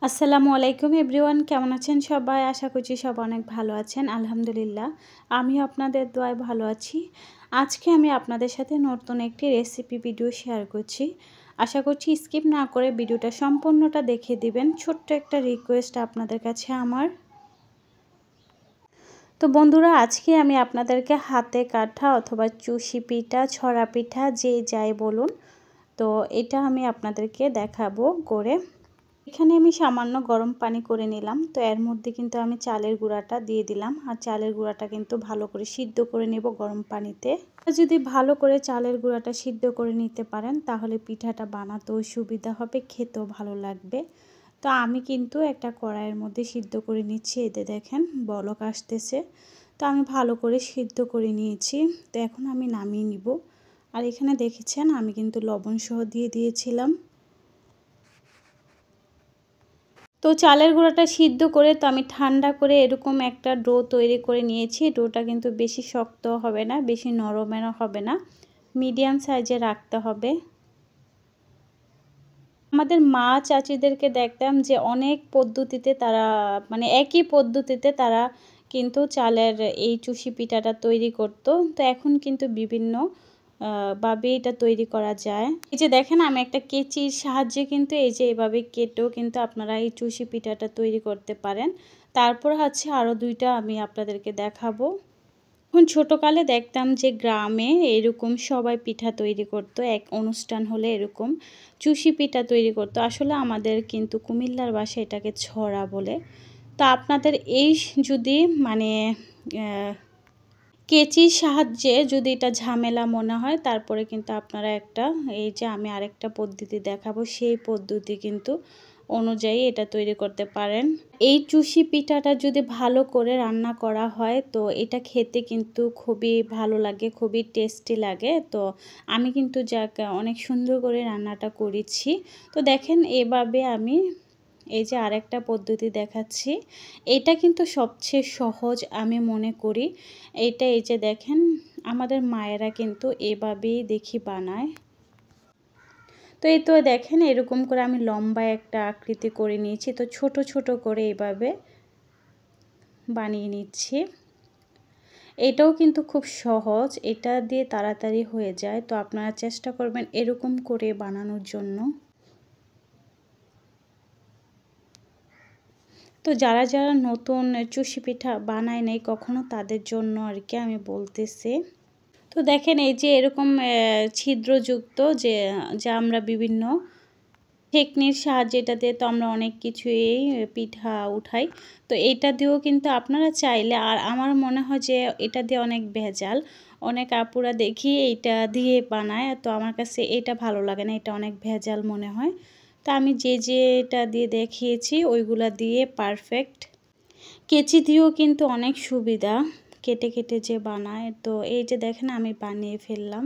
আসসালামু আলাইকুম এভরিওয়ান, কেমন আছেন সবাই? আশা করছি সব অনেক ভালো আছেন। আলহামদুলিল্লাহ আমিও আপনাদের দোয়ায় ভালো আছি। আজকে আমি আপনাদের সাথে নতুন একটি রেসিপি ভিডিও শেয়ার করছি। আশা করছি স্কিপ না করে ভিডিওটা সম্পূর্ণটা দেখে দিবেন। ছোট্ট একটা রিকোয়েস্ট আপনাদের কাছে আমার। তো বন্ধুরা, আজকে আমি আপনাদেরকে হাতে কাটা অথবা চুষি পিঠা, ছড়া পিঠা যে যাই বলুন, তো এটা আমি আপনাদেরকে দেখাবো করে। এখানে আমি সামান্য গরম পানি করে নিলাম। তো এর মধ্যে কিন্তু আমি চালের গুঁড়াটা দিয়ে দিলাম। আর চালের গুঁড়াটা কিন্তু ভালো করে সিদ্ধ করে নেব গরম পানিতে। যদি ভালো করে চালের গুঁড়াটা সিদ্ধ করে নিতে পারেন তাহলে পিঠাটা বানাতেও সুবিধা হবে, খেতেও ভালো লাগবে। তো আমি কিন্তু একটা কড়াইয়ের মধ্যে সিদ্ধ করে নিচ্ছি। এতে দেখেন বলক আসতেছে। তো আমি ভালো করে সিদ্ধ করে নিয়েছি। তো এখন আমি নামিয়ে নিব। আর এখানে দেখেছেন আমি কিন্তু লবণ সহ দিয়ে দিয়েছিলাম। তো চালের গুঁড়াটা সিদ্ধ করে তো আমি ঠান্ডা করে এরকম একটা ডো তৈরি করে নিয়েছি। ডোটা কিন্তু বেশি শক্ত হবে না, বেশি নরমেরও হবে না, মিডিয়াম সাইজে রাখতে হবে। আমাদের মা চাচিদেরকে দেখতাম যে অনেক পদ্ধতিতে তারা একই পদ্ধতিতে তারা কিন্তু চালের এই চুষি পিঠাটা তৈরি করতো। তো এখন কিন্তু বিভিন্ন ভাবে এটা তৈরি করা যায়। এই যে দেখেন আমি একটা কেচির সাহায্যে কিন্তু এই যে এভাবে কেটেও কিন্তু আপনারা এই চুষি পিঠাটা তৈরি করতে পারেন। তারপর হচ্ছে আরও দুইটা আমি আপনাদেরকে দেখাবো। এখন ছোটোকালে দেখতাম যে গ্রামে এরকম সবাই পিঠা তৈরি করতো, এক অনুষ্ঠান হলে এরকম চুষি পিঠা তৈরি করতো। আসলে আমাদের কিন্তু কুমিল্লার ভাষায় এটাকে ছড়া বলে। তো আপনাদের এই যদি কেচির সাহায্যে যদি এটা ঝামেলা মনে হয় তারপরে কিন্তু আপনারা এই যে আমি আরেকটা পদ্ধতি দেখাবো, সেই পদ্ধতি কিন্তু অনুযায়ী এটা তৈরি করতে পারেন। এই চুষি পিঠাটা যদি ভালো করে রান্না করা হয় তো এটা খেতে কিন্তু খুবই ভালো লাগে, খুবই টেস্টি লাগে। তো আমি কিন্তু অনেক সুন্দর করে রান্নাটা করেছি। তো দেখেন এভাবে আমি এই যে আরেকটা পদ্ধতি দেখাচ্ছি, এটা কিন্তু সবচেয়ে সহজ আমি মনে করি। এই যে দেখেন আমাদের মায়েরা কিন্তু এভাবেই দেখি বানায়। তো এই তো দেখেন এরকম করে আমি লম্বা একটা আকৃতি করে নিয়েছি। তো ছোট ছোট করে এইভাবে বানিয়ে নিচ্ছি। এটাও কিন্তু খুব সহজ, এটা দিয়ে তাড়াতাড়ি হয়ে যায়। তো আপনারা চেষ্টা করবেন এরকম করে বানানোর জন্য। তো যারা যারা নতুন চুষি পিঠা বানায় নাই কখনো তাদের জন্য আর কি আমি বলতেছি। তো দেখেন এই যে এরকম ছিদ্রযুক্ত যা আমরা বিভিন্ন টেকনির সাহায্যে এটা দিয়ে তো আমরা অনেক কিছুই পিঠা উঠাই। তো এটা দিয়েও কিন্তু আপনারা চাইলে, আর আমার মনে হয় যে এটা দিয়ে অনেক ভেজাল, অনেক আপুরা দেখি এইটা দিয়ে বানায়। তো আমার কাছে এটা ভালো লাগে না, এটা অনেক ভেজাল মনে হয়। তো আমি যেটা দিয়ে দেখিয়েছি ওইগুলা দিয়ে পারফেক্ট। কেচি দিয়েও কিন্তু অনেক সুবিধা, কেটে কেটে যে বানায়। তো এই যে দেখেন আমি বানিয়ে ফেললাম।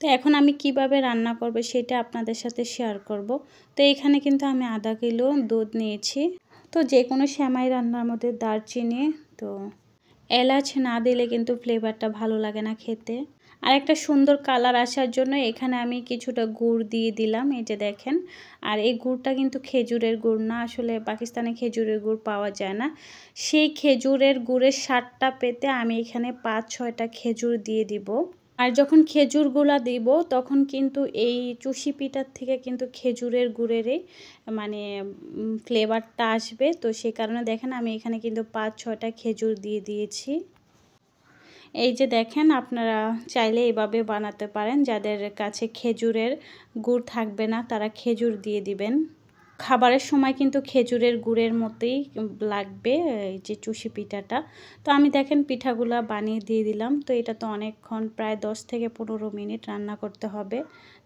তো এখন আমি কিভাবে রান্না করব সেটা আপনাদের সাথে শেয়ার করব। তো এখানে কিন্তু আমি আধা কিলো দুধ নিয়েছি। তো যে কোনো সেমাই রান্নার মধ্যে দারচিনি, তো এলাচ না দিলে কিন্তু ফ্লেভারটা ভালো লাগে না খেতে। আর একটা সুন্দর কালার আসার জন্য এখানে আমি কিছুটা গুড় দিয়ে দিলাম, এই যে দেখেন। আর এই গুড়টা কিন্তু খেজুরের গুড় না, আসলে পাকিস্তানে খেজুরের গুড় পাওয়া যায় না। সেই খেজুরের গুড়ের স্বাদটা পেতে আমি এখানে 5-6টা খেজুর দিয়ে দিব। আর যখন খেজুরগুলা দিব তখন কিন্তু এই চুষি পিঠার থেকে কিন্তু খেজুরের গুড়েরই ফ্লেভারটা আসবে। তো সেই কারণে দেখেন আমি এখানে কিন্তু 5-6টা খেজুর দিয়ে দিয়েছি। এই যে দেখেন আপনারা চাইলে এভাবে বানাতে পারেন। যাদের কাছে খেজুরের গুড় থাকবে না তারা খেজুর দিয়ে দিবেন। খাবারের সময় কিন্তু খেজুরের গুড়ের মতোই লাগবে এই যে চুষি পিঠাটা। তো আমি দেখেন পিঠাগুলা বানিয়ে দিয়ে দিলাম। তো এটা তো অনেকক্ষণ, প্রায় 10 থেকে 15 মিনিট রান্না করতে হবে,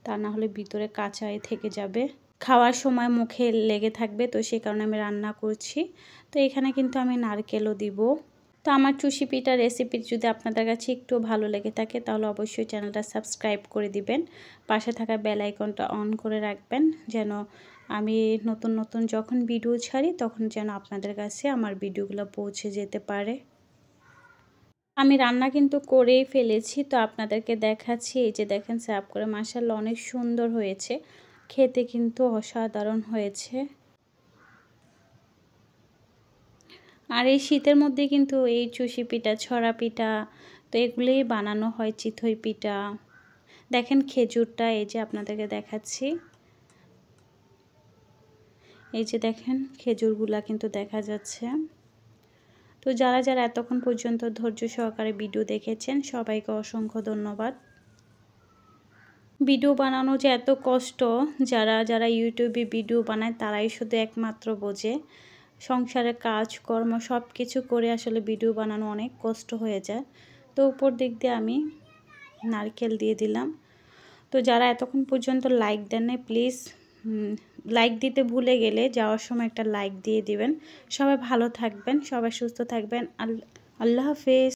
তা না হলে ভিতরে কাঁচাই থেকে যাবে, খাওয়ার সময় মুখে লেগে থাকবে। তো সেই কারণে আমি রান্না করছি। তো এখানে কিন্তু আমি নারকেলও দিব। তো আমার চুষি পিঠার রেসিপি যদি আপনাদের কাছে একটু ভালো লেগে থাকে তাহলে অবশ্যই চ্যানেলটা সাবস্ক্রাইব করে দিবেন, পাশে থাকা বেল আইকনটা অন করে রাখবেন, যেন আমি নতুন নতুন যখন ভিডিও ছাড়ি তখন যেন আপনাদের কাছে আমার ভিডিওগুলো পৌঁছে যেতে পারে। আমি রান্না কিন্তু করেই ফেলেছি, তো আপনাদেরকে দেখাচ্ছি। এই যে দেখেন সার্ভ করে, মাশাআল্লাহ অনেক সুন্দর হয়েছে, খেতে কিন্তু অসাধারণ হয়েছে। আর এই শীতের মধ্যে কিন্তু এই চুষি পিঠা, ছড়া পিঠা তো এগুলোই বানানো হয়, চিতই পিঠা। দেখেন খেজুরটা এই যে আপনাদেরকে দেখাচ্ছি। এই যে দেখেন খেজুরগুলা কিন্তু দেখা যাচ্ছে। তো যারা যারা এতক্ষণ পর্যন্ত ধৈর্য সহকারে ভিডিও দেখেছেন সবাইকে অসংখ্য ধন্যবাদ। ভিডিও বানানো যে এত কষ্ট, যারা যারা ইউটিউবে ভিডিও বানায় তারাই শুধু একমাত্র বোঝে। সংসারের কাজকর্ম সব কিছু করে আসলে ভিডিও বানানো অনেক কষ্ট হয়ে যায়। তো উপর দিক দিয়ে আমি নারকেল দিয়ে দিলাম। তো যারা এতক্ষণ পর্যন্ত লাইক দেন নাই প্লিজ লাইক দিতে ভুলে গেলে যাওয়ার সময় একটা লাইক দিয়ে দিবেন। সবাই ভালো থাকবেন, সবাই সুস্থ থাকবেন। আল্লাহ হাফেজ।